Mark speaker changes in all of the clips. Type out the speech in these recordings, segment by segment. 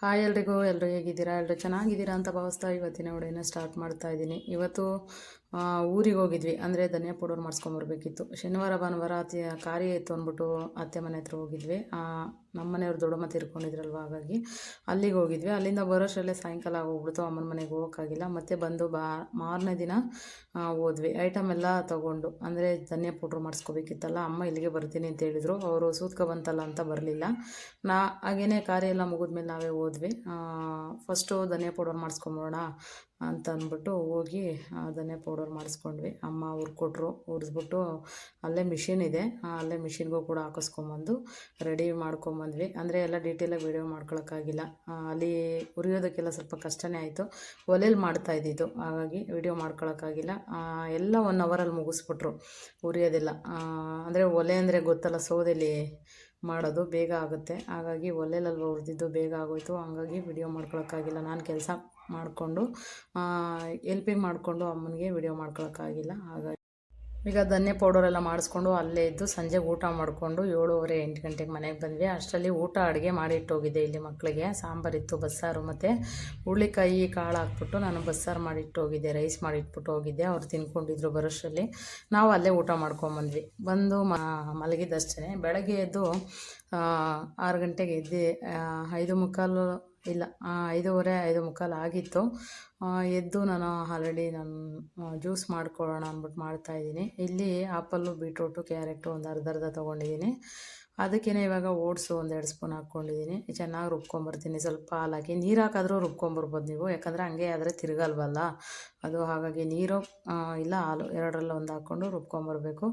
Speaker 1: Hi ಎಲ್ಲರೂ ಹೇಗಿದ್ದೀರಾ? ಎಲ್ಲರೂ ಚೆನ್ನಾಗಿದ್ದೀರಾ ಅಂತ ಭಾವಿಸ್ತಾ ಇವತ್ತಿನ ವಿಡಿಯೋನ ಸ್ಟಾರ್ಟ್ ಮಾಡ್ತಾ ಇದ್ದೀನಿ. ಇವತ್ತು ಊರಿಗೆ ಹೋಗಿದ್ವಿ, ಅಂದರೆ ಧನಿಯಾ ಪೌಡರ್ ಮಾಡಿಸ್ಕೊಂಬರ್ಬೇಕಿತ್ತು. ಶನಿವಾರ ಭಾನುವಾರ ಕಾರ್ಯ ಇತ್ತು ಅಂದ್ಬಿಟ್ಟು ಅತ್ತೆ ಮನೆ ಹತ್ರ ಹೋಗಿದ್ವಿ. ನಮ್ಮ ಮನೆಯವ್ರು ದೊಡ್ಡಮ್ಮ ತೀರ್ಕೊಂಡಿದ್ರಲ್ವ, ಹಾಗಾಗಿ ಅಲ್ಲಿಗೆ ಹೋಗಿದ್ವಿ. ಅಲ್ಲಿಂದ ಬರೋಷ್ಟರಲ್ಲೇ ಸಾಯಂಕಾಲ ಆಗೋಗ್ಬಿಡ್ತು, ಅಮ್ಮನ ಮನೆಗೆ ಹೋಗೋಕ್ಕಾಗಿಲ್ಲ. ಮತ್ತೆ ಬಂದು ಮಾರನೇ ದಿನ ಹೋದ್ವಿ. ಐಟಮ್ ಎಲ್ಲ ತೊಗೊಂಡು, ಅಂದರೆ ಧನಿಯಾ ಪೌಡ್ರ್ ಮಾಡಿಸ್ಕೋಬೇಕಿತ್ತಲ್ಲ. ಅಮ್ಮ ಇಲ್ಲಿಗೆ ಬರ್ತೀನಿ ಅಂತ ಹೇಳಿದರು, ಅವರು ಸೂತ್ಕ ಬಂತಲ್ಲ ಅಂತ ಬರಲಿಲ್ಲ. ಹಾಗೇನೆ ಕಾರ್ಯ ಎಲ್ಲ ಮುಗಿದ್ಮೇಲೆ ನಾವೇ ಹೋದ್ವಿ. ಫಸ್ಟು ಧನಿಯಾ ಪೌಡರ್ ಮಾಡಿಸ್ಕೊಂಬೋಣ ಅಂತ ಅಂದ್ಬಿಟ್ಟು ಹೋಗಿ ಧನಿಯಾ ಪೌಡರ್ ಮಾಡಿಸ್ಕೊಂಡ್ವಿ. ಅಮ್ಮ ಹುರ್ಕೊಟ್ರು, ಹುರಿದ್ಬಿಟ್ಟು ಅಲ್ಲೇ ಮಿಷಿನ್ ಇದೆ, ಅಲ್ಲೇ ಮಿಷಿನ್ಗೂ ಕೂಡ ಹಾಕಿಸ್ಕೊಂಬಂದು ರೆಡಿ ಮಾಡ್ಕೊಂಬಂದ್ವಿ. ಅಂದರೆ ಎಲ್ಲ ಡೀಟೇಲಾಗಿ ವೀಡಿಯೋ ಮಾಡ್ಕೊಳಕ್ಕಾಗಿಲ್ಲ, ಅಲ್ಲಿ ಹುರಿಯೋದಕ್ಕೆಲ್ಲ ಸ್ವಲ್ಪ ಕಷ್ಟನೇ ಆಯಿತು. ಒಲೆಯಲ್ಲಿ ಮಾಡ್ತಾ ಇದ್ದಿದ್ದು, ಹಾಗಾಗಿ ವೀಡಿಯೋ ಮಾಡ್ಕೊಳಕ್ಕಾಗಿಲ್ಲ. ಎಲ್ಲ 1 ಅವರಲ್ಲಿ ಮುಗಿಸ್ಬಿಟ್ರು ಹುರಿಯೋದೆಲ್ಲ. ಅಂದರೆ ಒಲೆ ಅಂದರೆ ಗೊತ್ತಲ್ಲ, ಸೌದೆಯಲ್ಲಿ ಮಾಡೋದು ಬೇಗ ಆಗುತ್ತೆ, ಹಾಗಾಗಿ ಒಲೆಯಲ್ಲಿ ಹುರಿದಿದ್ದು ಬೇಗ ಆಗೋಯ್ತು. ಹಾಗಾಗಿ ವಿಡಿಯೋ ಮಾಡ್ಕೊಳಕ್ಕಾಗಿಲ್ಲ. ನಾನು ಕೆಲಸ ಮಾಡಿಕೊಂಡು ಎಲ್ಪಿಂಗ್ ಮಾಡಿಕೊಂಡು ಅಮ್ಮನಿಗೆ ವಿಡಿಯೋ ಮಾಡ್ಕೊಳಕ್ಕಾಗಿಲ್ಲ. ಹಾಗಾಗಿ ಈಗ ಧನಿಯಾ ಪೌಡರೆಲ್ಲ ಮಾಡಿಸ್ಕೊಂಡು ಅಲ್ಲೇ ಇದ್ದು ಸಂಜೆಗೆ ಊಟ ಮಾಡಿಕೊಂಡು 7:30 8 ಗಂಟೆಗೆ ಮನೆಗೆ ಬಂದ್ವಿ. ಅಷ್ಟರಲ್ಲಿ ಊಟ ಅಡುಗೆ ಮಾಡಿಟ್ಟೋಗಿದ್ದೆ. ಇಲ್ಲಿ ಮಕ್ಕಳಿಗೆ ಸಾಂಬಾರಿತ್ತು, ಬಸ್ಸಾರು ಮತ್ತು ಹುರುಳಿಕಾಯಿ ಕಾಳು ಹಾಕ್ಬಿಟ್ಟು ನಾನು ಬಸ್ಸಾರು ಮಾಡಿಟ್ಟೋಗಿದ್ದೆ, ರೈಸ್ ಮಾಡಿಟ್ಬಿಟ್ಟು ಹೋಗಿದ್ದೆ. ಅವ್ರು ತಿನ್ಕೊಂಡಿದ್ರು. ಬರೋಷ್ಟರಲ್ಲಿ ನಾವು ಅಲ್ಲೇ ಊಟ ಮಾಡ್ಕೊಂಬಂದ್ವಿ. ಬಂದು ಮಲಗಿದ್ದಷ್ಟೇ. ಬೆಳಗ್ಗೆ ಎದ್ದು 6 ಗಂಟೆಗೆ ಎದ್ದು 5:45 ಇಲ್ಲ 5:30 5:45 ಆಗಿತ್ತು. ಎದ್ದು ನಾನು ಆಲ್ರೆಡಿ ಜ್ಯೂಸ್ ಮಾಡ್ಕೊಳ್ಳೋಣ ಅಂದ್ಬಿಟ್ಟು ಮಾಡ್ತಾಯಿದ್ದೀನಿ. ಇಲ್ಲಿ ಆಪಲ್ಲು, ಬೀಟ್ರೂಟು, ಕ್ಯಾರೆಟು ಒಂದು ಅರ್ಧ ತೊಗೊಂಡಿದ್ದೀನಿ. ಅದಕ್ಕೇ ಇವಾಗ ಓಟ್ಸು 1-2 ಸ್ಪೂನ್ ಹಾಕ್ಕೊಂಡಿದ್ದೀನಿ. ಚೆನ್ನಾಗಿ ರುಬ್ಕೊಂಬರ್ತೀನಿ. ಸ್ವಲ್ಪ ಹಾಲು ಹಾಕಿ, ನೀರು ಹಾಕಾದರೂ ರುಬ್ಕೊಂಬರ್ಬೋದು ನೀವು, ಯಾಕಂದರೆ ಹಂಗೆ ಆದರೆ ತಿರುಗಲ್ವಲ್ಲ ಅದು. ಹಾಗಾಗಿ ನೀರು ಇಲ್ಲ ಹಾಲು ಎರಡರಲ್ಲಿ ಒಂದು ಹಾಕ್ಕೊಂಡು ರುಬ್ಕೊಂಬರ್ಬೇಕು.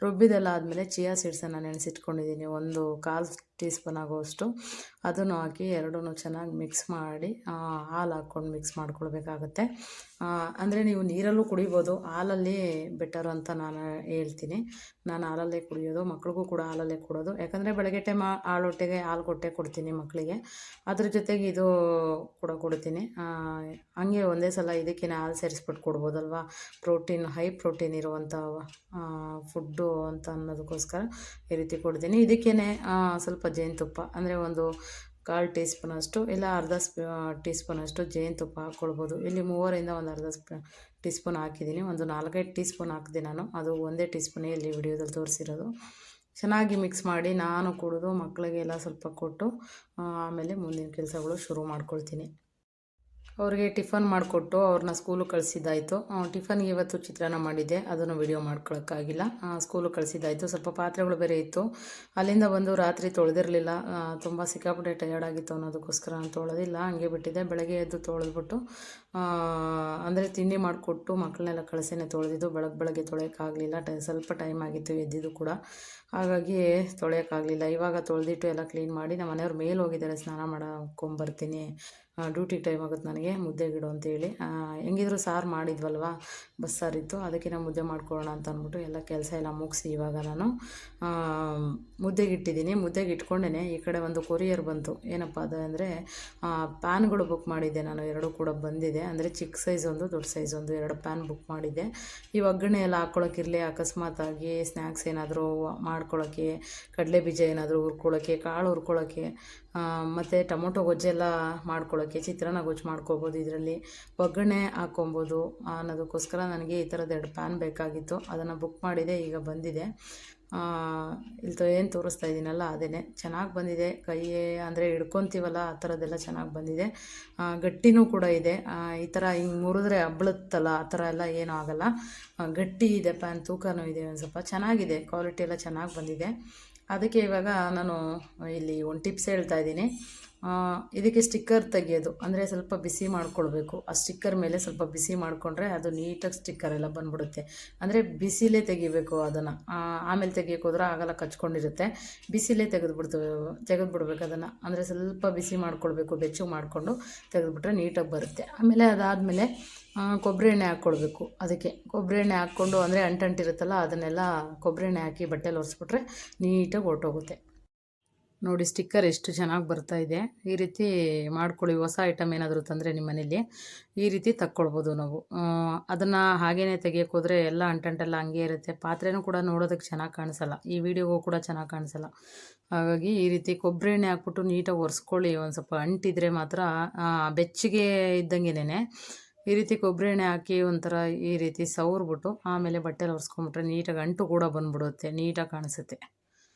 Speaker 1: ರುಬ್ಬಿದೆಲ್ಲ ಆದಮೇಲೆ ಚಿಯಾ ಸೀಡ್ಸನ್ನು ನೆನೆಸಿಟ್ಕೊಂಡಿದ್ದೀನಿ, 1/4 ಟೀ ಸ್ಪೂನ್ ಆಗೋಷ್ಟು. ಅದನ್ನು ಹಾಕಿ ಎರಡೂ ಚೆನ್ನಾಗಿ ಮಿಕ್ಸ್ ಮಾಡಿ ಹಾಲು ಹಾಕ್ಕೊಂಡು ಮಿಕ್ಸ್ ಮಾಡ್ಕೊಳ್ಬೇಕಾಗತ್ತೆ. ಅಂದರೆ ನೀವು ನೀರಲ್ಲೂ ಕುಡಿಬೋದು, ಹಾಲಲ್ಲಿ ಬೆಟರು ಅಂತ ನಾನು ಹೇಳ್ತೀನಿ. ನಾನು ಹಾಲಲ್ಲೇ ಕುಡಿಯೋದು, ಮಕ್ಳಿಗೂ ಕೂಡ ಹಾಲಲ್ಲೇ ಕೊಡೋದು. ಯಾಕಂದರೆ ಬೆಳಗ್ಗೆ ಟೈಮ್ ಹಾಲೊಟ್ಟೆಗೆ ಹಾಲು ಕೊಡ್ತೀನಿ ಮಕ್ಕಳಿಗೆ. ಅದ್ರ ಜೊತೆಗೆ ಇದು ಕೂಡ ಕೊಡ್ತೀನಿ. ಹಂಗೆ ಒಂದೇ ಸಲ ಇದಕ್ಕೇ ಹಾಲು ಸೇರಿಸ್ಬಿಟ್ಟು ಕೊಡ್ಬೋದಲ್ವ. ಹೈ ಪ್ರೋಟೀನ್ ಇರುವಂಥ ಫುಡ್ಡು ಅಂತ ಅನ್ನೋದಕ್ಕೋಸ್ಕರ ಈ ರೀತಿ ಕೊಡ್ತೀನಿ. ಇದಕ್ಕೇ ಸ್ವಲ್ಪ ಜೇನುತುಪ್ಪ, ಅಂದರೆ 1/4 ಟೀ ಸ್ಪೂನಷ್ಟು ಇಲ್ಲ ಅರ್ಧ ಟೀ ಸ್ಪೂನಷ್ಟು ಜೇನುತುಪ್ಪ ಹಾಕ್ಕೊಳ್ಬೋದು. ಇಲ್ಲಿ 3ರಿಂದ ಒಂದು ಅರ್ಧ ಟೀ ಸ್ಪೂನ್ ಹಾಕಿದ್ದೀನಿ. 4-5 ಟೀ ಸ್ಪೂನ್ ಹಾಕಿದೆ ನಾನು, ಅದು 1 ಟೀ ಸ್ಪೂನೇ ಇಲ್ಲಿ ವಿಡಿಯೋದಲ್ಲಿ ತೋರಿಸಿರೋದು. ಚೆನ್ನಾಗಿ ಮಿಕ್ಸ್ ಮಾಡಿ ನಾನು ಕುಡಿದು ಮಕ್ಕಳಿಗೆಲ್ಲ ಸ್ವಲ್ಪ ಕೊಟ್ಟು ಆಮೇಲೆ ಮುಂದಿನ ಕೆಲಸಗಳು ಶುರು ಮಾಡ್ಕೊಳ್ತೀನಿ. ಅವ್ರಿಗೆ ಟಿಫನ್ ಮಾಡಿಕೊಟ್ಟು ಅವ್ರನ್ನ ಸ್ಕೂಲಿಗೆ ಕಳಿಸಿದ್ದಾಯಿತು. ಟಿಫನ್ಗೆ ಇವತ್ತು ಚಿತ್ರಾನ್ನ ಮಾಡಿದ್ದೆ, ಅದನ್ನು ವಿಡಿಯೋ ಮಾಡ್ಕೊಳಕ್ಕಾಗಿಲ್ಲ. ಸ್ಕೂಲಿಗೆ ಕಳಿಸಿದ್ದಾಯಿತು. ಸ್ವಲ್ಪ ಪಾತ್ರೆಗಳು ಬೇರೆ ಇತ್ತು. ಅಲ್ಲಿಂದ ಬಂದು ರಾತ್ರಿ ತೊಳೆದಿರಲಿಲ್ಲ, ತುಂಬ ಸಿಕ್ಕಾಪಟ್ಟೆ ಟಯರ್ಡ್ ಆಗಿತ್ತು ಅನ್ನೋದಕ್ಕೋಸ್ಕರ ನಾನು ತೊಳೆದಿಲ್ಲ, ಹಂಗೆ ಬಿಟ್ಟಿದ್ದೆ. ಬೆಳಗ್ಗೆ ಎದ್ದು ತೊಳೆದ್ಬಿಟ್ಟು ಅಂದರೆ ತಿಂಡಿ ಮಾಡಿಕೊಟ್ಟು ಮಕ್ಕಳನ್ನೆಲ್ಲ ಕಳಿಸಿನೇ ತೊಳೆದಿದ್ದು. ಬೆಳಗ್ಗೆ ತೊಳೆಯೋಕ್ಕಾಗಲಿಲ್ಲ, ಸ್ವಲ್ಪ ಟೈಮ್ ಆಗಿತ್ತು ಎದ್ದಿದ್ದು ಕೂಡ, ಹಾಗಾಗಿ ತೊಳೆಯೋಕ್ಕಾಗಲಿಲ್ಲ. ಇವಾಗ ತೊಳೆದಿಟ್ಟು ಎಲ್ಲ ಕ್ಲೀನ್ ಮಾಡಿ ನಮ್ಮ ಮನೆಯವ್ರ ಮೇಲೆ ಹೋಗಿದ್ದಾರೆ, ಸ್ನಾನ ಮಾಡ್ಕೊಂಬರ್ತೀನಿ, ಡ್ಯೂಟಿ ಟೈಮ್ ಆಗುತ್ತೆ ನನಗೆ, ಮುದ್ದೆಗಿಡು ಅಂತೇಳಿ. ಹೆಂಗಿದ್ರು ಸಾರು ಮಾಡಿದ್ವಲ್ವ, ಬಸ್ಸಾರಿತ್ತು, ಅದಕ್ಕೆ ನಾವು ಮುದ್ದೆ ಮಾಡ್ಕೊಳ್ಳೋಣ ಅಂತ ಅಂದ್ಬಿಟ್ಟು ಎಲ್ಲ ಕೆಲಸ ಎಲ್ಲ ಮುಗಿಸಿ ಇವಾಗ ನಾನು ಮುದ್ದೆಗೆ ಇಟ್ಟಿದ್ದೀನಿ. ಮುದ್ದೆಗೆ ಇಟ್ಕೊಂಡೇ ಈ ಕಡೆ ಒಂದು ಕೊರಿಯರ್ ಬಂತು. ಏನಪ್ಪ ಅದು ಅಂದರೆ ಪ್ಯಾನ್ಗಳು ಬುಕ್ ಮಾಡಿದ್ದೆ ನಾನು, 2 ಕೂಡ ಬಂದಿದೆ. ಅಂದರೆ ಚಿಕ್ಕ ಸೈಜ್ ಒಂದು, ದೊಡ್ಡ ಸೈಜ್ ಒಂದು, 2 ಪ್ಯಾನ್ ಬುಕ್ ಮಾಡಿದ್ದೆ. ಈ ಒಗ್ಗರಣೆ ಎಲ್ಲ ಹಾಕ್ಕೊಳಕ್ಕಿರಲಿ, ಅಕಸ್ಮಾತಾಗಿ ಸ್ನ್ಯಾಕ್ಸ್ ಏನಾದರೂ ಮಾಡ್ಕೊಳ್ಳೋಕ್ಕೆ, ಕಡಲೆ ಬೀಜ ಏನಾದರೂ ಹುರ್ಕೊಳ್ಳೋಕ್ಕೆ, ಕಾಳು ಹುರ್ಕೊಳ್ಳೋಕ್ಕೆ, ಮತ್ತು ಟೊಮೊಟೊ ಗೊಜ್ಜೆಲ್ಲ ಮಾಡ್ಕೊಳ್ಳೋಕ್ಕೆ, ಚಿತ್ರಾನ್ನ ಗೊಜ್ಜು ಮಾಡ್ಕೊಬೋದು, ಇದರಲ್ಲಿ ಒಗ್ಗರಣೆ ಹಾಕ್ಕೊಬೋದು ಅನ್ನೋದಕ್ಕೋಸ್ಕರ ನನಗೆ ಈ ಥರದ್ದು 2 ಪ್ಯಾನ್ ಬೇಕಾಗಿತ್ತು. ಅದನ್ನು ಬುಕ್ ಮಾಡಿದೆ, ಈಗ ಬಂದಿದೆ. ಇಲ್ಲಿ ಏನು ತೋರಿಸ್ತಾ ಇದ್ದೀನಲ್ಲ ಅದೇ ಚೆನ್ನಾಗಿ ಬಂದಿದೆ. ಅಂದರೆ ಹಿಡ್ಕೊತೀವಲ್ಲ ಆ ಥರದ್ದೆಲ್ಲ ಚೆನ್ನಾಗಿ ಬಂದಿದೆ. ಗಟ್ಟಿನೂ ಕೂಡ ಇದೆ. ಈ ಥರ ಹಿಂಗೆ ಮುರಿದ್ರೆ ಹಬ್ಬಳುತ್ತಲ್ಲ, ಆ ಥರ ಎಲ್ಲ ಏನೂ ಆಗೋಲ್ಲ. ಗಟ್ಟಿ ಇದೆ ಪ್ಯಾನ್, ತೂಕನೂ ಇದೆ, ಒಂದು ಸ್ವಲ್ಪ ಚೆನ್ನಾಗಿದೆ, ಕ್ವಾಲಿಟಿ ಎಲ್ಲ ಚೆನ್ನಾಗಿ ಬಂದಿದೆ. ಅದಕ್ಕೆ ಇವಾಗ ನಾನು ಇಲ್ಲಿ ಒಂದು ಟಿಪ್ಸ್ ಹೇಳ್ತಾ ಇದ್ದೀನಿ. ಇದಕ್ಕೆ ಸ್ಟಿಕ್ಕರ್ ತೆಗಿಯೋದು, ಅಂದರೆ ಸ್ವಲ್ಪ ಬಿಸಿ ಮಾಡ್ಕೊಳ್ಬೇಕು. ಆ ಸ್ಟಿಕ್ಕರ್ ಮೇಲೆ ಸ್ವಲ್ಪ ಬಿಸಿ ಮಾಡಿಕೊಂಡ್ರೆ ಅದು ನೀಟಾಗಿ ಸ್ಟಿಕ್ಕರ್ ಎಲ್ಲ ಬಂದ್ಬಿಡುತ್ತೆ. ಅಂದರೆ ಬಿಸಿಲೇ ತೆಗಿಬೇಕು ಅದನ್ನು, ಆಮೇಲೆ ತೆಗಿಯೋಕೆ ಹೋದ್ರೆ ಆಗಲ್ಲ, ಕಚ್ಕೊಂಡಿರುತ್ತೆ. ಬಿಸಿಲೇ ತೆಗೆದುಬಿಡ್ಬೇಕು ಅದನ್ನು. ಅಂದರೆ ಸ್ವಲ್ಪ ಬಿಸಿ ಮಾಡ್ಕೊಳ್ಬೇಕು, ಬೆಚ್ಚಗೆ ಮಾಡಿಕೊಂಡು ತೆಗೆದುಬಿಟ್ರೆ ನೀಟಾಗಿ ಬರುತ್ತೆ. ಆಮೇಲೆ ಅದಾದಮೇಲೆ ಕೊಬ್ಬರಿ ಎಣ್ಣೆ ಹಾಕ್ಕೊಳ್ಬೇಕು. ಅದಕ್ಕೆ ಕೊಬ್ಬರಿ ಎಣ್ಣೆ ಹಾಕ್ಕೊಂಡು, ಅಂದರೆ ಅಂಟಿರುತ್ತಲ್ಲ ಅದನ್ನೆಲ್ಲ ಕೊಬ್ಬರಿ ಎಣ್ಣೆ ಹಾಕಿ ಬಟ್ಟೆಲಿ ಒರೆಸ್ಬಿಟ್ರೆ ನೀಟಾಗಿ ಹೊರ್ಟೋಗುತ್ತೆ. ನೋಡಿ ಸ್ಟಿಕ್ಕರ್ ಎಷ್ಟು ಚೆನ್ನಾಗಿ ಬರ್ತಾ ಇದೆ. ಈ ರೀತಿ ಮಾಡ್ಕೊಳ್ಳಿ. ಹೊಸ ಐಟಮ್ ಏನಾದರೂ ತಂದರೆ ನಿಮ್ಮ ಮನೇಲಿ ಈ ರೀತಿ ತಕ್ಕೊಳ್ಬೋದು ನಾವು. ಅದನ್ನು ಹಾಗೇ ತೆಗಿಯೋಕೆ ಹೋದರೆ ಎಲ್ಲ ಅಂಟಂಟೆಲ್ಲ ಹಂಗೆ ಇರುತ್ತೆ. ಪಾತ್ರೆನೂ ಕೂಡ ನೋಡೋದಕ್ಕೆ ಚೆನ್ನಾಗಿ ಕಾಣಿಸಲ್ಲ, ಈ ವಿಡಿಯೋಗೂ ಕೂಡ ಚೆನ್ನಾಗಿ ಕಾಣಿಸಲ್ಲ. ಹಾಗಾಗಿ ಈ ರೀತಿ ಕೊಬ್ಬರಿ ಎಣ್ಣೆ ಹಾಕ್ಬಿಟ್ಟು ನೀಟಾಗಿ ಒರೆಸ್ಕೊಳ್ಳಿ. ಒಂದು ಸ್ವಲ್ಪ ಅಂಟಿದ್ರೆ ಮಾತ್ರ ಬೆಚ್ಚಗೆ ಇದ್ದಂಗೆನೇ ಈ ರೀತಿ ಕೊಬ್ಬರಿ ಎಣ್ಣೆ ಹಾಕಿ ಒಂಥರ ಈ ರೀತಿ ಸವರ್ಬಿಟ್ಟು ಆಮೇಲೆ ಬಟ್ಟೆಲಿ ಒರೆಸ್ಕೊಂಬಿಟ್ರೆ ನೀಟಾಗಿ ಅಂಟು ಕೂಡ ಬಂದ್ಬಿಡುತ್ತೆ, ನೀಟಾಗಿ ಕಾಣಿಸುತ್ತೆ.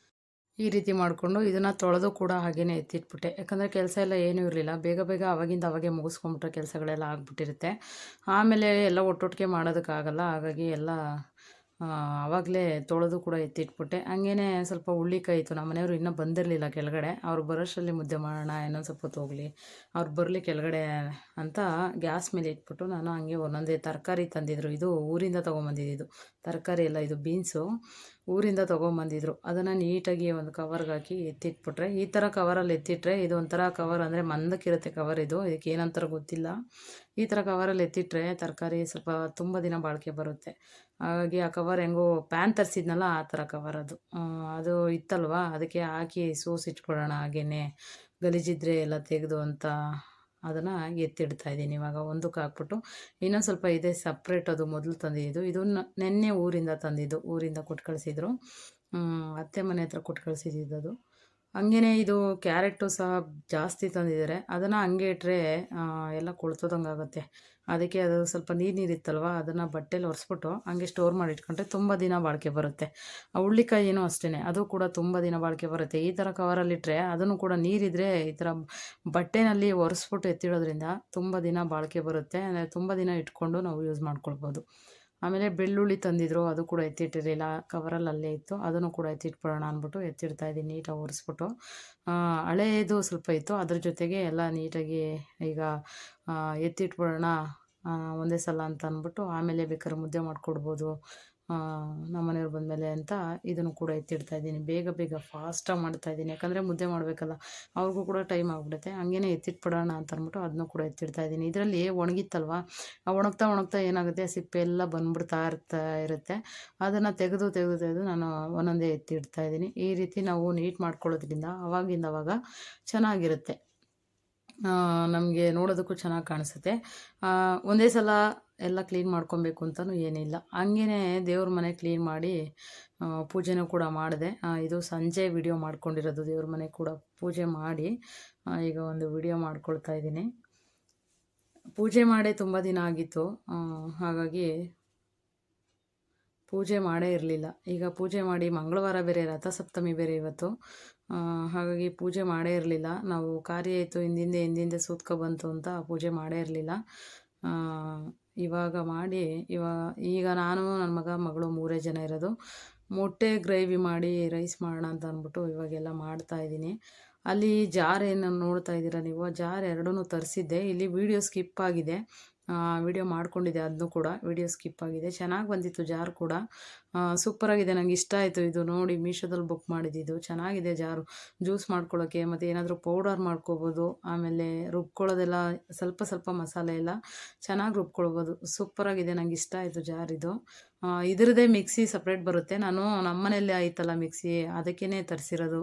Speaker 1: ಈ ರೀತಿ ಮಾಡಿಕೊಂಡು ಇದನ್ನು ತೊಳೆದು ಕೂಡ ಹಾಗೇ ಎತ್ತಿಟ್ಬಿಟ್ಟೆ. ಯಾಕಂದರೆ ಕೆಲಸ ಎಲ್ಲ ಏನೂ ಇರಲಿಲ್ಲ, ಬೇಗ ಬೇಗ ಅವಾಗಿಂದ ಅವಾಗೆ ಮುಗಿಸ್ಕೊಂಬಿಟ್ರೆ ಕೆಲಸಗಳೆಲ್ಲ ಆಗಿಬಿಟ್ಟಿರುತ್ತೆ. ಆಮೇಲೆ ಎಲ್ಲ ಒಟ್ಟೊಟ್ಟಿಗೆ ಮಾಡೋದಕ್ಕಾಗಲ್ಲ. ಹಾಗಾಗಿ ಎಲ್ಲ ಆವಾಗಲೇ ತೊಳೆದು ಕೂಡ ಎತ್ತಿಟ್ಬಿಟ್ಟೆ. ಹಂಗೇ ಸ್ವಲ್ಪ ಹುಳ್ಳಿಕಾಯಿ ಇತ್ತು, ನಮ್ಮ ಮನೆಯವರು ಇನ್ನೂ ಬಂದಿರಲಿಲ್ಲ ಕೆಳಗಡೆ. ಅವ್ರು ಬರೋಷ್ಟರಲ್ಲಿ ಮುದ್ದೆ ಮಾಡೋಣ, ಇನ್ನೊಂದು ಸ್ವಲ್ಪ ಹೊತ್ತು ಹೋಗಲಿ, ಅವ್ರು ಬರಲಿ ಕೆಳಗಡೆ ಅಂತ ಗ್ಯಾಸ್ ಮೇಲೆ ಇಟ್ಬಿಟ್ಟು ನಾನು ಹಂಗೆ ಒಂದೊಂದೇ ತರಕಾರಿ ತಂದಿದ್ರು. ಇದು ಊರಿಂದ ತೊಗೊಂಬಂದಿದ್ದು ತರಕಾರಿ ಎಲ್ಲ, ಇದು ಬೀನ್ಸು ಊರಿಂದ ತೊಗೊಂಬಂದಿದ್ರು. ಅದನ್ನು ನೀಟಾಗಿ ಒಂದು ಕವರ್ಗೆ ಹಾಕಿ ಎತ್ತಿಟ್ಬಿಟ್ರೆ, ಈ ಥರ ಕವರಲ್ಲಿ ಎತ್ತಿಟ್ರೆ ಇದು ಒಂಥರ ಕವರ್ ಅಂದರೆ ಮಂದಕ್ಕಿರುತ್ತೆ ಕವರ್. ಇದು ಇದಕ್ಕೆ ಏನಂತಾರ ಗೊತ್ತಿಲ್ಲ. ಈ ಥರ ಕವರಲ್ಲಿ ಎತ್ತಿಟ್ರೆ ತರಕಾರಿ ಸ್ವಲ್ಪ ತುಂಬ ದಿನ ಬಾಳಿಕೆ ಬರುತ್ತೆ. ಹಾಗಾಗಿ ಆ ಕವರ್ ಹೆಂಗೋ ಪ್ಯಾನ್ ತರಿಸಿದ್ನಲ್ಲ ಆ ಥರ ಕವರ್ ಅದು ಅದು ಇತ್ತಲ್ವ, ಅದಕ್ಕೆ ಹಾಕಿ ಸೋಸಿಟ್ಕೊಳ್ಳೋಣ ಹಾಗೇ ಗಲೀಜಿದ್ರೆ ಎಲ್ಲ ತೆಗೆದು ಅಂತ ಅದನ್ನು ಎತ್ತಿಡ್ತಾ ಇದ್ದೀನಿ. ಇವಾಗ ಒಂದಕ್ಕೆ ಹಾಕ್ಬಿಟ್ಟು ಇನ್ನೊಂದು ಸ್ವಲ್ಪ ಇದೆ ಸಪ್ರೇಟ್, ಅದು ಮೊದಲು ತಂದಿದ್ದು. ಇದು ನೆನ್ನೆ ಊರಿಂದ ತಂದಿದ್ದು, ಊರಿಂದ ಕೊಟ್ಟು ಕಳಿಸಿದ್ರು, ಅತ್ತೆ ಮನೆ ಹತ್ರ ಕೊಟ್ಟು ಕಳಿಸಿದ್ದು ಅದು. ಹಂಗೇ ಇದು ಕ್ಯಾರೆಟು ಸಹ ಜಾಸ್ತಿ ತಂದಿದ್ದಾರೆ. ಅದನ್ನು ಹಂಗೆ ಇಟ್ಟರೆ ಎಲ್ಲ ಕೊಳ್ತೋದಂಗೆ ಆಗುತ್ತೆ. ಅದಕ್ಕೆ ಅದು ಸ್ವಲ್ಪ ನೀರಿತ್ತಲ್ವ, ಅದನ್ನು ಬಟ್ಟೆಲಿ ಒರೆಸ್ಬಿಟ್ಟು ಹಂಗೆ ಸ್ಟೋರ್ ಮಾಡಿ ಇಟ್ಕೊಂಡ್ರೆ ತುಂಬ ದಿನ ಬಾಳಿಕೆ ಬರುತ್ತೆ. ಆ ಹುಳ್ಳಿಕಾಯಿನೂ ಅಷ್ಟೇ, ಅದು ಕೂಡ ತುಂಬ ದಿನ ಬಾಳಿಕೆ ಬರುತ್ತೆ. ಈ ಥರ ಕವರಲ್ಲಿಟ್ಟರೆ ಅದನ್ನು ಕೂಡ ನೀರಿದ್ದರೆ ಈ ಥರ ಬಟ್ಟೆನಲ್ಲಿ ಒರೆಸ್ಬಿಟ್ಟು ಎತ್ತಿಡೋದ್ರಿಂದ ತುಂಬ ದಿನ ಬಾಳಿಕೆ ಬರುತ್ತೆ. ಅಂದರೆ ತುಂಬ ದಿನ ಇಟ್ಕೊಂಡು ನಾವು ಯೂಸ್ ಮಾಡ್ಕೊಳ್ಬೋದು. ಆಮೇಲೆ ಬೆಳ್ಳುಳ್ಳಿ ತಂದಿದ್ರು, ಅದು ಕೂಡ ಎತ್ತಿಟ್ಟಿರಲಿಲ್ಲ, ಕವರಲ್ಲಿ ಅಲ್ಲೇ ಇತ್ತು. ಅದನ್ನು ಕೂಡ ಎತ್ತಿಟ್ಬಿಡೋಣ ಅಂದ್ಬಿಟ್ಟು ಎತ್ತಿಡ್ತಾ ಇದ್ದೀನಿ ನೀಟಾಗಿ ಒರೆಸ್ಬಿಟ್ಟು. ಹಳೆಯದು ಸ್ವಲ್ಪ ಇತ್ತು, ಅದ್ರ ಜೊತೆಗೆ ಎಲ್ಲ ನೀಟಾಗಿ ಈಗ ಎತ್ತಿಟ್ಬಿಡೋಣ ಒಂದೇ ಸಲ ಅಂತ ಅಂದ್ಬಿಟ್ಟು ಆಮೇಲೆ ಬೇಕಾದ್ರೆ ಮುದ್ದೆ ಮಾಡಿಕೊಡ್ಬೋದು ನಮ್ಮ ಮನೆಯವ್ರು ಬಂದಮೇಲೆ ಅಂತ ಇದನ್ನು ಕೂಡ ಎತ್ತಿಡ್ತಾ ಇದ್ದೀನಿ. ಬೇಗ ಬೇಗ ಫಾಸ್ಟಾಗಿ ಮಾಡ್ತಾಯಿದ್ದೀನಿ, ಯಾಕಂದರೆ ಮುದ್ದೆ ಮಾಡಬೇಕಲ್ಲ, ಅವ್ರಿಗೂ ಕೂಡ ಟೈಮ್ ಆಗಿಬಿಡುತ್ತೆ. ಹಂಗೇ ಎತ್ತಿಟ್ಬಿಡೋಣ ಅಂತ ಅಂದ್ಬಿಟ್ಟು ಅದನ್ನು ಕೂಡ ಎತ್ತಿಡ್ತಾ ಇದ್ದೀನಿ. ಇದರಲ್ಲಿ ಒಣಗಿತ್ತಲ್ವ, ಒಣಗ್ತಾ ಒಣಗ್ತಾ ಏನಾಗುತ್ತೆ, ಸಿಪ್ಪೆ ಎಲ್ಲ ಬಂದ್ಬಿಡ್ತಾ ಇರುತ್ತೆ. ಅದನ್ನು ತೆಗೆದು ತೆಗೆದು ತೆಗೆದು ನಾನು ಒಂದೊಂದೇ ಎತ್ತಿಡ್ತಾ ಇದ್ದೀನಿ. ಈ ರೀತಿ ನಾವು ನೀಟ್ ಮಾಡ್ಕೊಳ್ಳೋದ್ರಿಂದ ಅವಾಗಿಂದ ಅವಾಗ ಚೆನ್ನಾಗಿರುತ್ತೆ, ನಮಗೆ ನೋಡೋದಕ್ಕೂ ಚೆನ್ನಾಗಿ ಕಾಣಿಸುತ್ತೆ. ಒಂದೇ ಸಲ ಎಲ್ಲ ಕ್ಲೀನ್ ಮಾಡ್ಕೊಬೇಕು ಅಂತಲೂ ಏನಿಲ್ಲ. ಹಂಗೇ ದೇವ್ರ ಮನೆ ಕ್ಲೀನ್ ಮಾಡಿ ಪೂಜೆನೂ ಕೂಡ ಮಾಡಿದೆ. ಇದು ಸಂಜೆ ವಿಡಿಯೋ ಮಾಡ್ಕೊಂಡಿರೋದು, ದೇವ್ರ ಮನೆ ಕೂಡ ಪೂಜೆ ಮಾಡಿ ಈಗ ಒಂದು ವಿಡಿಯೋ ಮಾಡ್ಕೊಳ್ತಾ ಇದ್ದೀನಿ. ಪೂಜೆ ಮಾಡೇ ತುಂಬ ದಿನ ಆಗಿತ್ತು, ಹಾಗಾಗಿ ಪೂಜೆ ಮಾಡೇ ಇರಲಿಲ್ಲ. ಈಗ ಪೂಜೆ ಮಾಡಿ ಮಂಗಳವಾರ ಬೇರೆ, ರಥಸಪ್ತಮಿ ಬೇರೆ ಇವತ್ತು, ಹಾಗಾಗಿ ಪೂಜೆ ಮಾಡೇ ಇರಲಿಲ್ಲ. ನಾವು ಕಾರ್ಯ ಇತ್ತು ಹಿಂದಿಂದೆ ಸೂತ್ಕೊ ಬಂತು ಅಂತ ಪೂಜೆ ಮಾಡೇ ಇರಲಿಲ್ಲ. ಇವಾಗ ಮಾಡಿ ಈಗ ನಾನು ನನ್ನ ಮಗಳು 3 ಜನ ಇರೋದು. ಮೊಟ್ಟೆ ಗ್ರೇವಿ ಮಾಡಿ ರೈಸ್ ಮಾಡೋಣ ಅಂತ ಅಂದ್ಬಿಟ್ಟು ಇವಾಗೆಲ್ಲ ಮಾಡ್ತಾಯಿದ್ದೀನಿ. ಅಲ್ಲಿ ಜಾರ್ ಏನು ನೋಡ್ತಾ ಇದ್ದೀರಾ ನೀವು, ಜಾರ್ ಎರಡೂ ತರಿಸಿದ್ದೆ. ಇಲ್ಲಿ ವಿಡಿಯೋ ಸ್ಕಿಪ್ ಆಗಿದೆ, ವಿಡಿಯೋ ಮಾಡ್ಕೊಂಡಿದ್ದೆ, ಅದನ್ನು ಕೂಡ ವಿಡಿಯೋ ಸ್ಕಿಪ್ ಆಗಿದೆ. ಚೆನ್ನಾಗಿ ಬಂದಿತ್ತು ಜಾರ್ ಕೂಡ, ಸೂಪರಾಗಿದೆ, ನಂಗೆ ಇಷ್ಟ ಆಯಿತು. ಇದು ನೋಡಿ ಮೀಶೋದಲ್ಲಿ ಬುಕ್ ಮಾಡಿದ್ದು, ಚೆನ್ನಾಗಿದೆ ಜಾರು. ಜ್ಯೂಸ್ ಮಾಡ್ಕೊಳ್ಳೋಕ್ಕೆ ಮತ್ತು ಏನಾದರೂ ಪೌಡರ್ ಮಾಡ್ಕೋಬೋದು. ಆಮೇಲೆ ರುಬ್ಕೊಳ್ಳೋದೆಲ್ಲ ಸ್ವಲ್ಪ ಸ್ವಲ್ಪ ಮಸಾಲೆ ಎಲ್ಲ ಚೆನ್ನಾಗಿ ರುಬ್ಕೊಳ್ಬೋದು. ಸೂಪರಾಗಿದೆ, ನಂಗೆ ಇಷ್ಟ ಆಯಿತು ಜಾರಿದು. ಇದ್ರದ್ದೇ ಮಿಕ್ಸಿ ಸಪ್ರೇಟ್ ಬರುತ್ತೆ. ನಾನು ನಮ್ಮ ಮನೆಯಲ್ಲೇ ಆಯ್ತಲ್ಲ ಮಿಕ್ಸಿ, ಅದಕ್ಕೇ ತರಿಸಿರೋದು,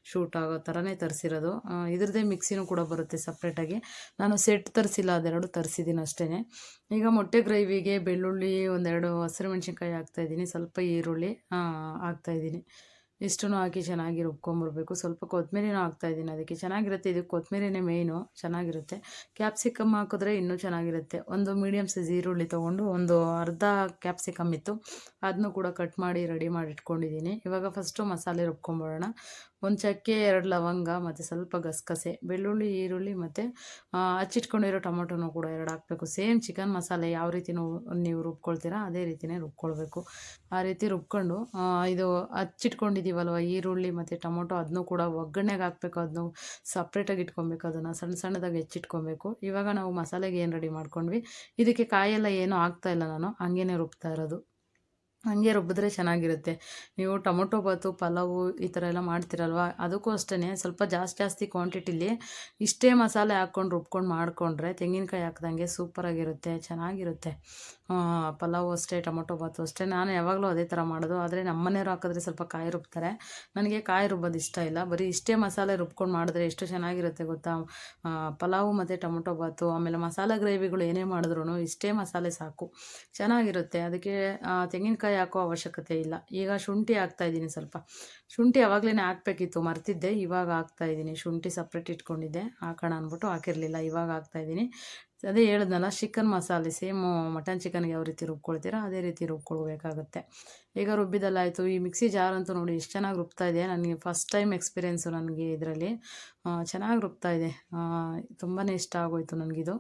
Speaker 1: ಶೂಟ್ ಆಗೋ ಥರನೇ ತರಿಸಿರೋದು. ಇದ್ರದ್ದೇ ಮಿಕ್ಸಿನೂ ಕೂಡ ಬರುತ್ತೆ ಸಪ್ರೇಟಾಗಿ. ನಾನು ಸೆಟ್ ತರಿಸಿಲ್ಲ, ಅದೆರಡು ತರಿಸಿದ್ದೀನಿ ಅಷ್ಟೇ. ಈಗ ಮೊಟ್ಟೆ ಗ್ರೇವಿಗೆ ಬೆಳ್ಳುಳ್ಳಿ, ಒಂದೆರಡು ಹಸಿರು ಮೆಣಸಿನ್ಕಾಯಿ ಹಾಕ್ತಾಯಿದ್ದೀನಿ, ಸ್ವಲ್ಪ ಈರುಳ್ಳಿ ಹಾಕ್ತಾಯಿದ್ದೀನಿ. ಇಷ್ಟನ್ನು ಹಾಕಿ ಚೆನ್ನಾಗಿ ರುಬ್ಕೊಂಬರ್ಬೇಕು. ಸ್ವಲ್ಪ ಕೊತ್ತಂಬರಿನೂ ಹಾಕ್ತಾಯಿದ್ದೀನಿ, ಅದಕ್ಕೆ ಚೆನ್ನಾಗಿರುತ್ತೆ. ಇದಕ್ಕೆ ಕೊತ್ತಂಬರಿನೇ ಮೇಯ್ನು, ಚೆನ್ನಾಗಿರುತ್ತೆ. ಕ್ಯಾಪ್ಸಿಕಮ್ ಹಾಕಿದ್ರೆ ಇನ್ನೂ ಚೆನ್ನಾಗಿರುತ್ತೆ. ಒಂದು ಮೀಡಿಯಮ್ ಸೈಜ್ ಈರುಳ್ಳಿ ತೊಗೊಂಡು ಒಂದು ಅರ್ಧ ಕ್ಯಾಪ್ಸಿಕಮ್ ಇತ್ತು, ಅದನ್ನು ಕೂಡ ಕಟ್ ಮಾಡಿ ರೆಡಿ ಮಾಡಿ ಇಟ್ಕೊಂಡಿದ್ದೀನಿ. ಇವಾಗ ಫಸ್ಟು ಮಸಾಲೆ ರುಬ್ಕೊಂಬಿಡೋಣ. ಒಂದು ಚಕ್ಕೆ, 2 ಲವಂಗ ಮತ್ತು ಸ್ವಲ್ಪ ಗಸಗಸೆ, ಬೆಳ್ಳುಳ್ಳಿ, ಈರುಳ್ಳಿ ಮತ್ತು ಹಚ್ಚಿಟ್ಕೊಂಡಿರೋ ಟೊಮೊಟೊನೂ ಕೂಡ 2 ಹಾಕಬೇಕು. ಸೇಮ್ ಚಿಕನ್ ಮಸಾಲೆ ಯಾವ ರೀತಿ ನೀವು ರುಬ್ಕೊಳ್ತೀರಾ ಅದೇ ರೀತಿಯೇ ರುಬ್ಕೊಳ್ಬೇಕು. ಆ ರೀತಿ ರುಬ್ಕೊಂಡು ಇದು ಹಚ್ಚಿಟ್ಕೊಂಡಿದ್ದೀವಲ್ವ ಈರುಳ್ಳಿ ಮತ್ತು ಟೊಮೊಟೊ, ಅದನ್ನು ಕೂಡ ಒಗ್ಗರಣೆಗೆ ಹಾಕಬೇಕು. ಅದನ್ನು ಸಪ್ರೇಟಾಗಿ ಇಟ್ಕೊಬೇಕು, ಅದನ್ನು ಸಣ್ಣ ಸಣ್ಣದಾಗಿ ಹೆಚ್ಚಿಟ್ಕೊಬೇಕು. ಇವಾಗ ನಾವು ಮಸಾಲೆಗೆ ಏನು ರೆಡಿ ಮಾಡ್ಕೊಂಡ್ವಿ, ಇದಕ್ಕೆ ಕಾಯೆಲ್ಲ ಏನೂ ಹಾಕ್ತಾಯಿಲ್ಲ, ನಾನು ಹಂಗೇ ರುಬ್ತಾ ಇರೋದು. ಹಂಗೆ ರುಬ್ಬಿದ್ರೆ ಚೆನ್ನಾಗಿರುತ್ತೆ. ನೀವು ಟೊಮೊಟೊ ಬಾತು, ಪಲಾವು ಈ ಥರ ಎಲ್ಲ ಮಾಡ್ತೀರಲ್ವ, ಅದಕ್ಕೂ ಅಷ್ಟೇ ಸ್ವಲ್ಪ ಜಾಸ್ತಿ ಕ್ವಾಂಟಿಟಿಲಿ ಇಷ್ಟೇ ಮಸಾಲೆ ಹಾಕ್ಕೊಂಡು ರುಬ್ಕೊಂಡು ಮಾಡಿಕೊಂಡ್ರೆ ತೆಂಗಿನಕಾಯಿ ಹಾಕ್ದಂಗೆ ಸೂಪರಾಗಿರುತ್ತೆ, ಚೆನ್ನಾಗಿರುತ್ತೆ. ಪಲಾವು ಅಷ್ಟೇ, ಟೊಮೊಟೊ ಬಾತು ಅಷ್ಟೇ. ನಾನು ಯಾವಾಗಲೂ ಅದೇ ಥರ ಮಾಡೋದು. ಆದರೆ ನಮ್ಮನೆಯವ್ರು ಹಾಕಿದ್ರೆ ಸ್ವಲ್ಪ ಕಾಯಿ ರುಬ್ತಾರೆ. ನನಗೆ ಕಾಯಿ ರುಬ್ಬೋದು ಇಷ್ಟ ಇಲ್ಲ. ಬರೀ ಇಷ್ಟೇ ಮಸಾಲೆ ರುಬ್ಕೊಂಡು ಮಾಡಿದ್ರೆ ಎಷ್ಟು ಚೆನ್ನಾಗಿರುತ್ತೆ ಗೊತ್ತಾ. ಪಲಾವು ಮತ್ತು ಟೊಮೊಟೊ ಬಾತು, ಆಮೇಲೆ ಮಸಾಲೆ ಗ್ರೇವಿಗಳು ಏನೇ ಮಾಡಿದ್ರೂ ಇಷ್ಟೇ ಮಸಾಲೆ ಸಾಕು, ಚೆನ್ನಾಗಿರುತ್ತೆ. ಅದಕ್ಕೆ ತೆಂಗಿನಕಾಯಿ ಹಾಕೋ ಅವಶ್ಯಕತೆ ಇಲ್ಲ. ಈಗ ಶುಂಠಿ ಹಾಕ್ತಾಯಿದ್ದೀನಿ ಸ್ವಲ್ಪ. ಶುಂಠಿ ಆವಾಗಲೇ ಹಾಕಬೇಕಿತ್ತು, ಮರ್ತಿದ್ದೆ. ಇವಾಗ ಹಾಕ್ತಾಯಿದ್ದೀನಿ. ಶುಂಠಿ ಸಪ್ರೇಟ್ ಇಟ್ಕೊಂಡಿದ್ದೆ, ಹಾಕೋಣ ಅಂದ್ಬಿಟ್ಟು ಹಾಕಿರಲಿಲ್ಲ. ಇವಾಗ ಹಾಕ್ತಾಯಿದ್ದೀನಿ. ಅದೇ ಹೇಳಿದ್ನಲ್ಲ, ಚಿಕನ್ ಮಸಾಲೆ ಸೇಮು ಮಟನ್ ಚಿಕನ್ಗೆ ಯಾವ ರೀತಿ ರುಬ್ಕೊಳ್ತೀರಾ ಅದೇ ರೀತಿ ರುಬ್ಕೊಳ್ಬೇಕಾಗುತ್ತೆ. ಈಗ ರುಬ್ಬಿದಲ್ಲಾಯಿತು. ಈ ಮಿಕ್ಸಿ ಜಾರ್ ಅಂತೂ ನೋಡಿ ಎಷ್ಟು ಚೆನ್ನಾಗಿ ರುಬ್ತಾ ಇದೆ. ನನಗೆ ಫಸ್ಟ್ ಟೈಮ್ ಎಕ್ಸ್ಪೀರಿಯೆನ್ಸು ನನಗೆ ಇದರಲ್ಲಿ. ಚೆನ್ನಾಗಿ ರುಬ್ತಾ ಇದೆ. ತುಂಬಾ ಇಷ್ಟ ಆಗೋಯ್ತು ನನಗಿದು.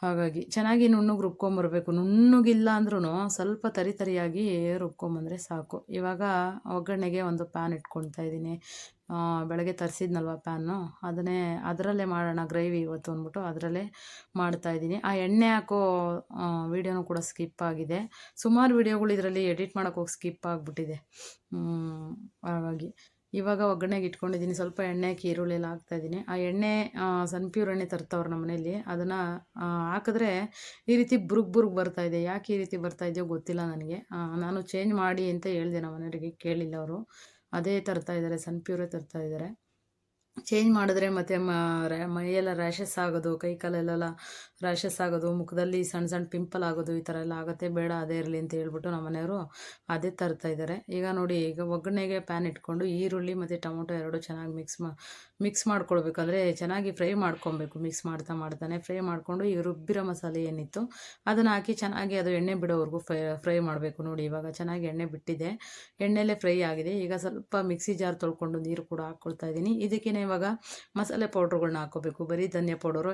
Speaker 1: ಹಾಗಾಗಿ ಚೆನ್ನಾಗಿ ನುಣ್ಣಗೆ ರುಬ್ಕೊಂಬರ್ಬೇಕು. ನುಣ್ಣಗಿಲ್ಲ ಅಂದ್ರೂ ಸ್ವಲ್ಪ ತರಿ ತರಿಯಾಗಿ ರುಬ್ಕೊಂಬಂದರೆ ಸಾಕು. ಇವಾಗ ಒಗ್ಗರಣೆಗೆ ಒಂದು ಪ್ಯಾನ್ ಇಟ್ಕೊಳ್ತಾ ಇದ್ದೀನಿ. ಬೆಳಗ್ಗೆ ತರಿಸಿದ್ನಲ್ವ ಪ್ಯಾನು, ಅದರಲ್ಲೇ ಮಾಡೋಣ ಗ್ರೇವಿ ಇವತ್ತು ಅಂದ್ಬಿಟ್ಟು ಅದರಲ್ಲೇ ಮಾಡ್ತಾಯಿದ್ದೀನಿ. ಆ ಎಣ್ಣೆ ಹಾಕೋ ವೀಡಿಯೋನೂ ಕೂಡ ಸ್ಕಿಪ್ ಆಗಿದೆ. ಸುಮಾರು ವೀಡಿಯೋಗಳು ಇದರಲ್ಲಿ ಎಡಿಟ್ ಮಾಡೋಕ್ಕೆ ಹೋಗಿ ಸ್ಕಿಪ್ ಆಗಿಬಿಟ್ಟಿದೆ. ಹಾಗಾಗಿ ಇವಾಗ ಒಗ್ಗರಣೆಗೆ ಇಟ್ಕೊಂಡಿದ್ದೀನಿ. ಸ್ವಲ್ಪ ಎಣ್ಣೆ ಹಾಕಿ ಈರುಳ್ಳಿ ಎಲ್ಲ ಹಾಕ್ತಾಯಿದ್ದೀನಿ. ಆ ಎಣ್ಣೆ ಸನ್ಪ್ಯೂರ್ ಎಣ್ಣೆ ತರ್ತವ್ರು ನಮ್ಮ ಮನೇಲಿ. ಅದನ್ನು ಹಾಕಿದ್ರೆ ಈ ರೀತಿ ಬುರುಗ್ ಬರ್ತಾಯಿದೆ. ಯಾಕೆ ಈ ರೀತಿ ಬರ್ತಾಯಿದೆಯೋ ಗೊತ್ತಿಲ್ಲ ನನಗೆ. ನಾನು ಚೇಂಜ್ ಮಾಡಿ ಅಂತ ಹೇಳಿದೆ ನಮ್ಮ ಮನೆಯವರಿಗೆ, ಕೇಳಿಲ್ಲ ಅವರು. ಅದೇ ತರ್ತಾ ಇದ್ದಾರೆ, ಸನ್ಪ್ಯೂರೇ ತರ್ತಾ ಇದ್ದಾರೆ. ಚೇಂಜ್ ಮಾಡಿದ್ರೆ ಮತ್ತು ಮೈಯೆಲ್ಲ ರ್ಯಾಷಸ್ ಆಗೋದು, ಕೈ ಕಾಲಲ್ಲೆಲ್ಲ ರ್ಯಾಷಸ್ ಆಗೋದು, ಮುಖದಲ್ಲಿ ಸಣ್ಣ ಸಣ್ಣ ಪಿಂಪಲ್ ಆಗೋದು, ಈ ಥರ ಎಲ್ಲ ಆಗುತ್ತೆ. ಬೇಡ ಅದೇ ಇರಲಿ ಅಂತ ಹೇಳ್ಬಿಟ್ಟು ನಮ್ಮ ಮನೆಯವರು ಅದೇ ತರ್ತಾ ಇದ್ದಾರೆ. ಈಗ ನೋಡಿ, ಈಗ ಒಗ್ಗರಣೆಗೆ ಪ್ಯಾನ್ ಇಟ್ಕೊಂಡು ಈರುಳ್ಳಿ ಮತ್ತು ಟೊಮೊಟೊ ಎರಡು ಚೆನ್ನಾಗಿ ಮಿಕ್ಸ್ ಮಾಡ್ಕೊಳ್ಬೇಕು. ಅಂದರೆ ಚೆನ್ನಾಗಿ ಫ್ರೈ ಮಾಡ್ಕೊಬೇಕು. ಮಿಕ್ಸ್ ಮಾಡ್ತಾನೆ ಫ್ರೈ ಮಾಡಿಕೊಂಡು ಈ ರುಬ್ಬಿರೋ ಮಸಾಲೆ ಏನಿತ್ತು ಅದನ್ನು ಹಾಕಿ ಚೆನ್ನಾಗಿ ಅದು ಎಣ್ಣೆ ಬಿಡೋವರೆಗೂ ಫ್ರೈ ಮಾಡಬೇಕು. ನೋಡಿ ಇವಾಗ ಚೆನ್ನಾಗಿ ಎಣ್ಣೆ ಬಿಟ್ಟಿದೆ, ಎಣ್ಣೆಲೇ ಫ್ರೈ ಆಗಿದೆ. ಈಗ ಸ್ವಲ್ಪ ಮಿಕ್ಸಿ ಜಾರ್ ತೊಳ್ಕೊಂಡು ನೀರು ಕೂಡ ಹಾಕ್ಕೊಳ್ತಾ ಇದ್ದೀನಿ. ಇದಕ್ಕೇ ಇವಾಗ ಮಸಾಲೆ ಪೌಡ್ರುಗಳ್ನ ಹಾಕ್ಕೋಬೇಕು. ಬರೀ ಧನಿಯಾ ಪೌಡರು,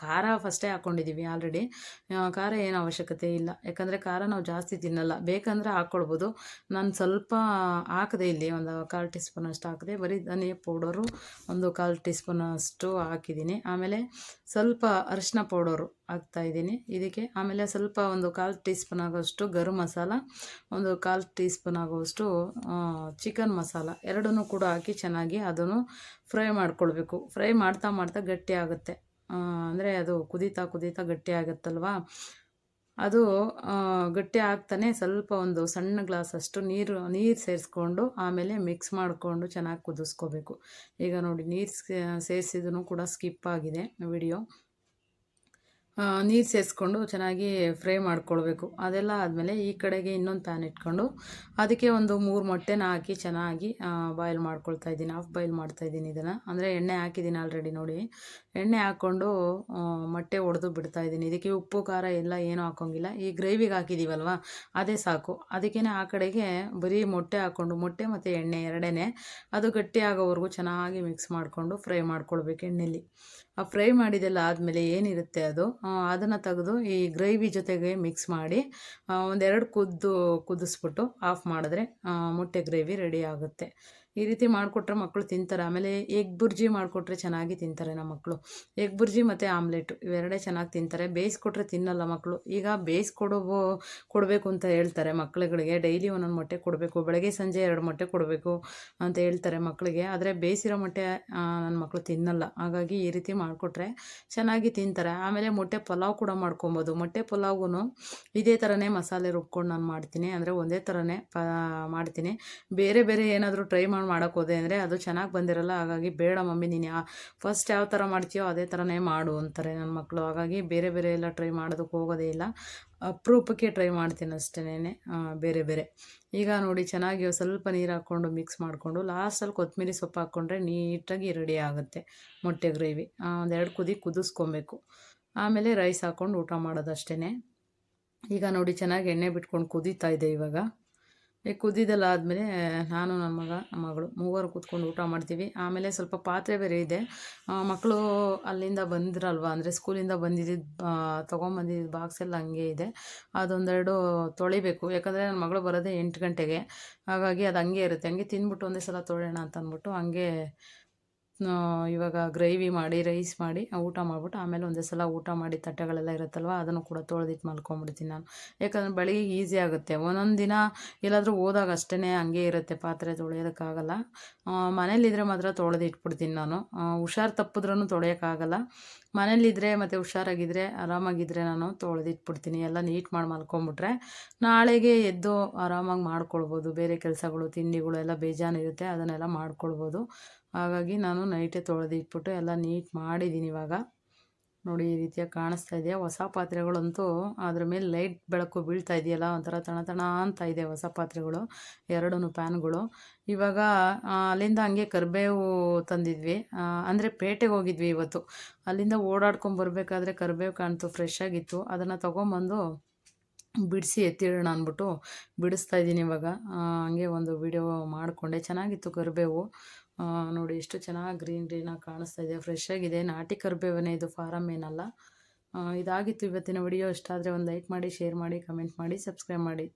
Speaker 1: ಖಾರ ಫಸ್ಟೇ ಹಾಕ್ಕೊಂಡಿದ್ದೀವಿ ಆಲ್ರೆಡಿ. ಖಾರ ಏನು ಅವಶ್ಯಕತೆ ಇಲ್ಲ, ಯಾಕಂದರೆ ಖಾರ ನಾವು ಜಾಸ್ತಿ ತಿನ್ನಲ್ಲ. ಬೇಕಂದರೆ ಹಾಕ್ಕೊಳ್ಬೋದು. ನಾನು ಸ್ವಲ್ಪ ಹಾಕಿದೆ, ಇಲ್ಲಿ ಒಂದು 1/4 ಟೀ ಸ್ಪೂನ್ ಅಷ್ಟು ಹಾಕಿದೆ. ಬರೀ ಧನಿಯಾ ಪೌಡರು ಒಂದು 1/4 ಟೀ ಸ್ಪೂನ್ ಅಷ್ಟು ಹಾಕಿದ್ದೀನಿ. ಆಮೇಲೆ ಸ್ವಲ್ಪ ಅರಿಶಿನ ಪೌಡರು ಹಾಕ್ತಾಯಿದ್ದೀನಿ ಇದಕ್ಕೆ. ಆಮೇಲೆ ಸ್ವಲ್ಪ ಒಂದು 1/4 ಟೀ ಸ್ಪೂನ್ ಆಗೋಷ್ಟು ಗರಂ ಮಸಾಲ, ಒಂದು 1/4 ಟೀ ಸ್ಪೂನ್ ಆಗೋಷ್ಟು ಚಿಕನ್ ಮಸಾಲ ಎರಡನ್ನೂ ಕೂಡ ಹಾಕಿ ಚೆನ್ನಾಗಿ ಅದನ್ನು ಫ್ರೈ ಮಾಡ್ಕೊಳ್ಬೇಕು. ಫ್ರೈ ಮಾಡ್ತಾ ಗಟ್ಟಿ ಆಗುತ್ತೆ. ಅಂದರೆ ಅದು ಕುದೀತಾ ಗಟ್ಟಿ ಆಗುತ್ತಲ್ವ, ಅದು ಗಟ್ಟಿ ಆಗ್ತಾನೆ ಸ್ವಲ್ಪ ಒಂದು ಸಣ್ಣ ಗ್ಲಾಸಷ್ಟು ನೀರು ಸೇರಿಸ್ಕೊಂಡು ಆಮೇಲೆ ಮಿಕ್ಸ್ ಮಾಡಿಕೊಂಡು ಚೆನ್ನಾಗಿ ಕುದಿಸ್ಕೋಬೇಕು. ಈಗ ನೋಡಿ, ನೀರು ಸೇರಿಸಿದೂ ಕೂಡ ಸ್ಕಿಪ್ ಆಗಿದೆ ವಿಡಿಯೋ. ನೀರು ಸೇರಿಸ್ಕೊಂಡು ಚೆನ್ನಾಗಿ ಫ್ರೈ ಮಾಡ್ಕೊಳ್ಬೇಕು. ಅದೆಲ್ಲ ಆದಮೇಲೆ ಈ ಕಡೆಗೆ ಇನ್ನೊಂದು ಪ್ಯಾನ್ ಇಟ್ಕೊಂಡು ಅದಕ್ಕೆ ಒಂದು 3 ಮೊಟ್ಟೆನ ಹಾಕಿ ಚೆನ್ನಾಗಿ ಬಾಯ್ಲ್ ಮಾಡ್ಕೊಳ್ತಾ ಇದ್ದೀನಿ. ಹಾಫ್ ಬಾಯ್ಲ್ ಮಾಡ್ತಾಯಿದ್ದೀನಿ ಇದನ್ನು. ಅಂದರೆ ಎಣ್ಣೆ ಹಾಕಿದ್ದೀನಿ ಆಲ್ರೆಡಿ. ನೋಡಿ, ಎಣ್ಣೆ ಹಾಕ್ಕೊಂಡು ಮೊಟ್ಟೆ ಒಡೆದು ಬಿಡ್ತಾಯಿದ್ದೀನಿ. ಇದಕ್ಕೆ ಉಪ್ಪು ಖಾರ ಎಲ್ಲ ಏನೂ ಹಾಕೋಂಗಿಲ್ಲ. ಈ ಗ್ರೇವಿಗೆ ಹಾಕಿದ್ದೀವಲ್ವ ಅದೇ ಸಾಕು. ಅದಕ್ಕೇ ಆ ಕಡೆಗೆ ಬರೀ ಮೊಟ್ಟೆ ಹಾಕ್ಕೊಂಡು, ಮೊಟ್ಟೆ ಮತ್ತು ಎಣ್ಣೆ ಎರಡೇ, ಅದು ಗಟ್ಟಿ ಆಗೋವರೆಗೂ ಚೆನ್ನಾಗಿ ಮಿಕ್ಸ್ ಮಾಡಿಕೊಂಡು ಫ್ರೈ ಮಾಡ್ಕೊಳ್ಬೇಕು ಎಣ್ಣೆಲಿ. ಆ ಫ್ರೈ ಮಾಡಿದೆಲ್ಲ ಆದಮೇಲೆ ಏನಿರುತ್ತೆ ಅದನ್ನು ತೆಗೆದು ಈ ಗ್ರೇವಿ ಜೊತೆಗೆ ಮಿಕ್ಸ್ ಮಾಡಿ ಒಂದೆರಡು ಕುದಿಸ್ಬಿಟ್ಟು ಆಫ್ ಮಾಡಿದ್ರೆ ಮೊಟ್ಟೆ ಗ್ರೇವಿ ರೆಡಿ ಆಗುತ್ತೆ. ಈ ರೀತಿ ಮಾಡಿಕೊಟ್ರೆ ಮಕ್ಕಳು ತಿಂತಾರೆ. ಆಮೇಲೆ ಎಗ್ ಬುರ್ಜಿ ಮಾಡಿಕೊಟ್ರೆ ಚೆನ್ನಾಗಿ ತಿಂತಾರೆ ನಮ್ಮ ಮಕ್ಕಳು. ಎಗ್ ಬುರ್ಜಿ ಮತ್ತು ಆಮ್ಲೆಟು ಇವೆರಡೇ ಚೆನ್ನಾಗಿ ತಿಂತಾರೆ. ಬೇಯಿಸ್ಕೊಟ್ರೆ ತಿನ್ನಲ್ಲ ಮಕ್ಕಳು. ಈಗ ಕೊಡಬೇಕು ಅಂತ ಹೇಳ್ತಾರೆ ಮಕ್ಕಳುಗಳಿಗೆ. ಡೈಲಿ ಒಂದೊಂದು ಮೊಟ್ಟೆ ಕೊಡಬೇಕು, ಬೆಳಗ್ಗೆ ಸಂಜೆ 2 ಮೊಟ್ಟೆ ಕೊಡಬೇಕು ಅಂತ ಹೇಳ್ತಾರೆ ಮಕ್ಕಳಿಗೆ. ಆದರೆ ಬೇಯಿಸಿರೋ ಮೊಟ್ಟೆ ನನ್ನ ಮಕ್ಕಳು ತಿನ್ನಲ್ಲ. ಹಾಗಾಗಿ ಈ ರೀತಿ ಮಾಡಿಕೊಟ್ರೆ ಚೆನ್ನಾಗಿ ತಿಂತಾರೆ. ಆಮೇಲೆ ಮೊಟ್ಟೆ ಪಲಾವ್ ಕೂಡ ಮಾಡ್ಕೊಬೋದು. ಮೊಟ್ಟೆ ಪಲಾವ್ಗೂ ಇದೇ ಥರನೇ ಮಸಾಲೆ ರುಬ್ಕೊಂಡು ನಾನು ಮಾಡ್ತೀನಿ. ಅಂದರೆ ಒಂದೇ ಥರನೇ ಮಾಡ್ತೀನಿ. ಬೇರೆ ಏನಾದರೂ ಟ್ರೈ ಮಾಡೋಕ್ಕೆ ಹೋದೆ ಅಂದರೆ ಅದು ಚೆನ್ನಾಗಿ ಬಂದಿರಲ್ಲ. ಹಾಗಾಗಿ ಬೇಡ ಮಮ್ಮಿ, ನೀನು ಫಸ್ಟ್ ಯಾವ ಥರ ಮಾಡ್ತೀಯೋ ಅದೇ ಥರನೇ ಮಾಡು ಅಂತಾರೆ ನನ್ನ ಮಕ್ಕಳು. ಹಾಗಾಗಿ ಬೇರೆ ಎಲ್ಲ ಟ್ರೈ ಮಾಡೋದಕ್ಕೆ ಹೋಗೋದೇ ಇಲ್ಲ. ಅಪರೂಪಕ್ಕೆ ಟ್ರೈ ಮಾಡ್ತೀನಿ ಅಷ್ಟೇನೆ ಬೇರೆ. ಈಗ ನೋಡಿ, ಚೆನ್ನಾಗಿ ಸ್ವಲ್ಪ ನೀರು ಹಾಕ್ಕೊಂಡು ಮಿಕ್ಸ್ ಮಾಡಿಕೊಂಡು ಲಾಸ್ಟಲ್ಲಿ ಕೊತ್ತಂಬರಿ ಸೊಪ್ಪು ಹಾಕ್ಕೊಂಡ್ರೆ ನೀಟಾಗಿ ರೆಡಿ ಆಗುತ್ತೆ ಮೊಟ್ಟೆ ಗ್ರೇವಿ. ಒಂದೆರಡು ಕುದಿಸ್ಕೊಬೇಕು. ಆಮೇಲೆ ರೈಸ್ ಹಾಕ್ಕೊಂಡು ಊಟ ಮಾಡೋದಷ್ಟೇ. ಈಗ ನೋಡಿ, ಚೆನ್ನಾಗಿ ಎಣ್ಣೆ ಬಿಟ್ಕೊಂಡು ಕುದೀತಾ ಇದೆ ಇವಾಗ. ಕುದಿದೆಲ್ಲ ಆದಮೇಲೆ ನಾನು ನಮ್ಮ ಮಗಳು ಮೂವರು ಕೂತ್ಕೊಂಡು ಊಟ ಮಾಡ್ತೀವಿ. ಆಮೇಲೆ ಸ್ವಲ್ಪ ಪಾತ್ರೆ ಬೇರೆ ಇದೆ. ಮಕ್ಕಳು ಅಲ್ಲಿಂದ ಬಂದಿರಲ್ವ, ಅಂದರೆ ಸ್ಕೂಲಿಂದ ತೊಗೊಂಬಂದಿದ್ದು ಬಾಕ್ಸ್ ಎಲ್ಲ ಹಂಗೆ ಇದೆ. ಅದೊಂದೆರಡು ತೊಳಿಬೇಕು. ಯಾಕಂದರೆ ನನ್ನ ಮಗಳು ಬರೋದೇ 8 ಗಂಟೆಗೆ. ಹಾಗಾಗಿ ಅದು ಹಂಗೆ ಇರುತ್ತೆ. ಹಂಗೆ ತಿಂದ್ಬಿಟ್ಟು ಒಂದೇ ಸಲ ತೊಳೆಯೋಣ ಅಂತ ಅಂದ್ಬಿಟ್ಟು ಹಂಗೆ ಇವಾಗ ಗ್ರೇವಿ ಮಾಡಿ ರೈಸ್ ಮಾಡಿ ಊಟ ಮಾಡ್ಬಿಟ್ಟು ಆಮೇಲೆ ಒಂದೇ ಸಲ ಊಟ ಮಾಡಿ ತಟ್ಟೆಗಳೆಲ್ಲ ಇರುತ್ತಲ್ವ ಅದನ್ನು ಕೂಡ ತೊಳೆದಿಟ್ಟು ಮಲ್ಕೊಂಬಿಡ್ತೀನಿ ನಾನು. ಯಾಕಂದರೆ ಬೆಳಿಗ್ಗೆ ಈಸಿ ಆಗುತ್ತೆ. ಒಂದೊಂದು ದಿನ ಎಲ್ಲಾದರೂ ಹೋದಾಗ ಅಷ್ಟೇ ಹಂಗೆ ಇರುತ್ತೆ, ಪಾತ್ರೆ ತೊಳೆಯೋದಕ್ಕಾಗಲ್ಲ. ಮನೇಲಿದ್ದರೆ ಮಾತ್ರ ತೊಳೆದಿಟ್ಬಿಡ್ತೀನಿ ನಾನು. ಹುಷಾರು ತಪ್ಪಿದ್ರೂ ತೊಳೆಯೋಕ್ಕಾಗಲ್ಲ. ಮನೇಲಿದ್ದರೆ ಮತ್ತು ಹುಷಾರಾಗಿದ್ದರೆ ಆರಾಮಾಗಿದ್ದರೆ ನಾನು ತೊಳೆದಿಟ್ಬಿಡ್ತೀನಿ. ಎಲ್ಲ ನೀಟ್ ಮಾಡಿ ಮಲ್ಕೊಂಬಿಟ್ರೆ ನಾಳೆಗೆ ಎದ್ದು ಆರಾಮಾಗಿ ಮಾಡ್ಕೊಳ್ಬೋದು. ಬೇರೆ ಕೆಲಸಗಳು ತಿಂಡಿಗಳು ಎಲ್ಲ ಬೇಜಾನಿರುತ್ತೆ, ಅದನ್ನೆಲ್ಲ ಮಾಡ್ಕೊಳ್ಬೋದು. ಹಾಗಾಗಿ ನಾನು ನೈಟೇ ತೊಳೆದಿಟ್ಬಿಟ್ಟು ಎಲ್ಲ ನೀಟ್ ಮಾಡಿದ್ದೀನಿ. ಇವಾಗ ನೋಡಿ ಈ ರೀತಿಯಾಗಿ ಕಾಣಿಸ್ತಾ ಇದೆಯಾ. ಹೊಸ ಪಾತ್ರೆಗಳಂತೂ ಅದ್ರ ಮೇಲೆ ಲೈಟ್ ಬೆಳಕು ಬೀಳ್ತಾ ಇದೆಯಲ್ಲ, ಒಂಥರ ತಣ ಅಂತ ಇದೆ ಹೊಸ ಪಾತ್ರೆಗಳು, ಎರಡೂ ಪ್ಯಾನ್ಗಳು. ಇವಾಗ ಅಲ್ಲಿಂದ ಹಂಗೆ ಕರಿಬೇವು ತಂದಿದ್ವಿ, ಅಂದರೆ ಪೇಟೆಗೆ ಹೋಗಿದ್ವಿ ಇವತ್ತು. ಅಲ್ಲಿಂದ ಓಡಾಡ್ಕೊಂಬರ್ಬೇಕಾದ್ರೆ ಕರಿಬೇವು ಕಾಣ್ತು, ಫ್ರೆಶ್ ಆಗಿತ್ತು. ಅದನ್ನು ತೊಗೊಂಬಂದು ಬಿಡಿಸಿ ಎತ್ತಿಡೋಣ ಅಂದ್ಬಿಟ್ಟು ಬಿಡಿಸ್ತಾ ಇದ್ದೀನಿ ಇವಾಗ. ಹಂಗೆ ಒಂದು ವಿಡಿಯೋ ಮಾಡಿಕೊಂಡೆ, ಚೆನ್ನಾಗಿತ್ತು ಕರಿಬೇವು. ನೋಡಿ ಎಷ್ಟು ಚೆನ್ನಾಗಿ ಗ್ರೀನಾಗಿ ಕಾಣಿಸ್ತಾ ಇದೆ, ಫ್ರೆಶ್ ಆಗಿದೆ. ನಾಟಿ ಕರಿಬೇವನೇ ಇದು, ಫಾರಮ್ ಏನಲ್ಲ. ಇದಾಗಿತ್ತು ಇವತ್ತಿನ ವಿಡಿಯೋ. ಇಷ್ಟ ಆದರೆ ಒಂದು ಲೈಕ್ ಮಾಡಿ, ಶೇರ್ ಮಾಡಿ, ಕಮೆಂಟ್ ಮಾಡಿ, ಸಬ್ಸ್ಕ್ರೈಬ್ ಮಾಡಿ.